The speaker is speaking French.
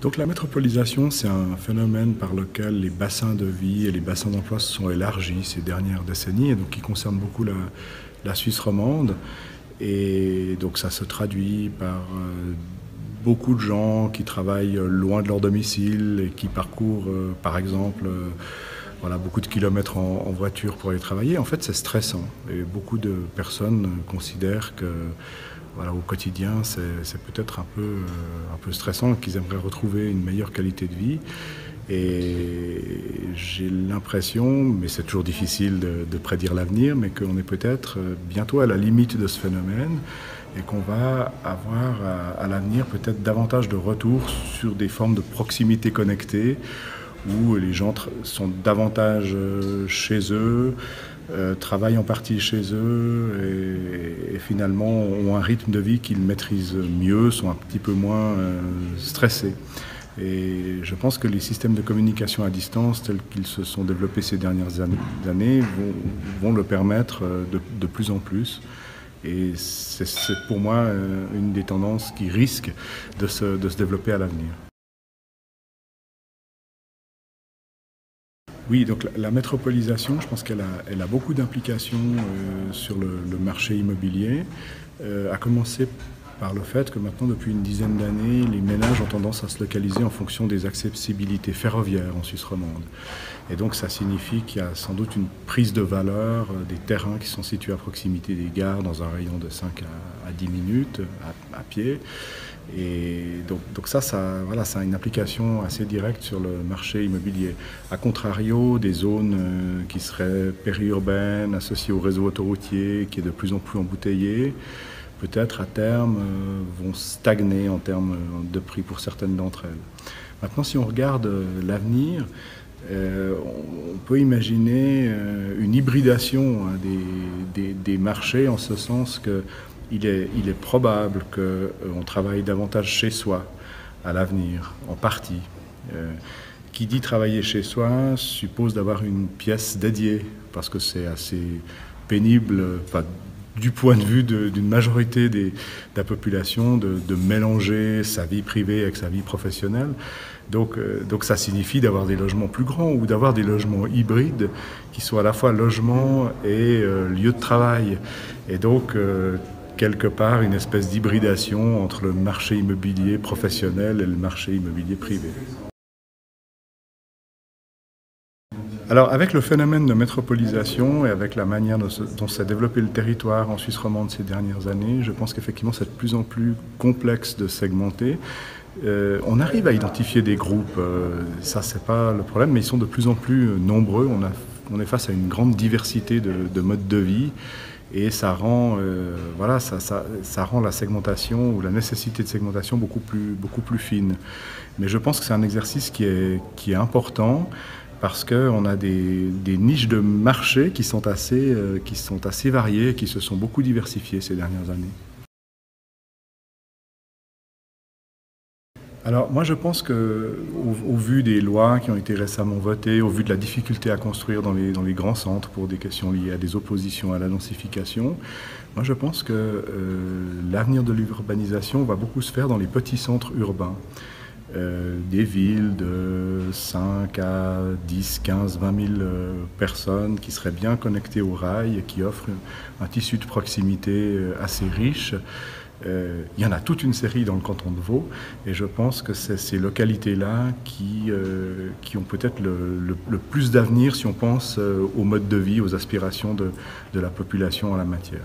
Donc la métropolisation, c'est un phénomène par lequel les bassins de vie et les bassins d'emploi se sont élargis ces dernières décennies, et donc qui concerne beaucoup la Suisse romande. Et donc ça se traduit par beaucoup de gens qui travaillent loin de leur domicile et qui parcourent, par exemple, voilà, beaucoup de kilomètres en voiture pour aller travailler. En fait, c'est stressant. Et beaucoup de personnes considèrent que voilà, au quotidien, c'est peut-être un peu stressant, qu'ils aimeraient retrouver une meilleure qualité de vie. Et j'ai l'impression, mais c'est toujours difficile de prédire l'avenir, mais qu'on est peut-être bientôt à la limite de ce phénomène et qu'on va avoir à l'avenir peut-être davantage de retours sur des formes de proximité connectée où les gens sont davantage chez eux, travaillent en partie chez eux et finalement ont un rythme de vie qu'ils maîtrisent mieux, sont un petit peu moins stressés. Et je pense que les systèmes de communication à distance tels qu'ils se sont développés ces dernières années vont le permettre de plus en plus. Et c'est pour moi une des tendances qui risque de se développer à l'avenir. Oui, donc la métropolisation, je pense qu'elle a beaucoup d'implications sur le marché immobilier, à commencer par le fait que maintenant, depuis une dizaine d'années, les ménages ont tendance à se localiser en fonction des accessibilités ferroviaires en Suisse romande. Et donc ça signifie qu'il y a sans doute une prise de valeur des terrains qui sont situés à proximité des gares dans un rayon de 5 à 10 minutes à pied. Et donc ça a une application assez directe sur le marché immobilier. A contrario, des zones qui seraient périurbaines, associées au réseau autoroutier, qui est de plus en plus embouteillé, peut-être à terme vont stagner en termes de prix pour certaines d'entre elles. Maintenant, si on regarde l'avenir, on peut imaginer une hybridation des marchés en ce sens que il est probable qu'on travaille davantage chez soi à l'avenir, en partie. Qui dit travailler chez soi suppose d'avoir une pièce dédiée, parce que c'est assez pénible, enfin, du point de vue d'une majorité de la population, de mélanger sa vie privée avec sa vie professionnelle. Donc ça signifie d'avoir des logements plus grands ou d'avoir des logements hybrides qui soient à la fois logement et lieu de travail. Et donc quelque part une espèce d'hybridation entre le marché immobilier professionnel et le marché immobilier privé. Alors avec le phénomène de métropolisation et avec la manière dont s'est développé le territoire en Suisse romande ces dernières années, je pense qu'effectivement c'est de plus en plus complexe de segmenter. On arrive à identifier des groupes, ça c'est pas le problème, mais ils sont de plus en plus nombreux. On est face à une grande diversité de modes de vie. Et ça rend, ça rend la segmentation ou la nécessité de segmentation beaucoup plus fine. Mais je pense que c'est un exercice qui est important parce qu'on a des niches de marché qui sont assez variées et qui se sont beaucoup diversifiées ces dernières années. Alors moi je pense qu'au vu des lois qui ont été récemment votées, au vu de la difficulté à construire dans les grands centres pour des questions liées à des oppositions à la densification, moi je pense que l'avenir de l'urbanisation va beaucoup se faire dans les petits centres urbains. Des villes de 5 à 10, 15, 20 000 personnes qui seraient bien connectées au rail et qui offrent un tissu de proximité assez riche. Il y en a toute une série dans le canton de Vaud et je pense que c'est ces localités-là qui ont peut-être le plus d'avenir si on pense au mode de vie, aux aspirations de la population en la matière.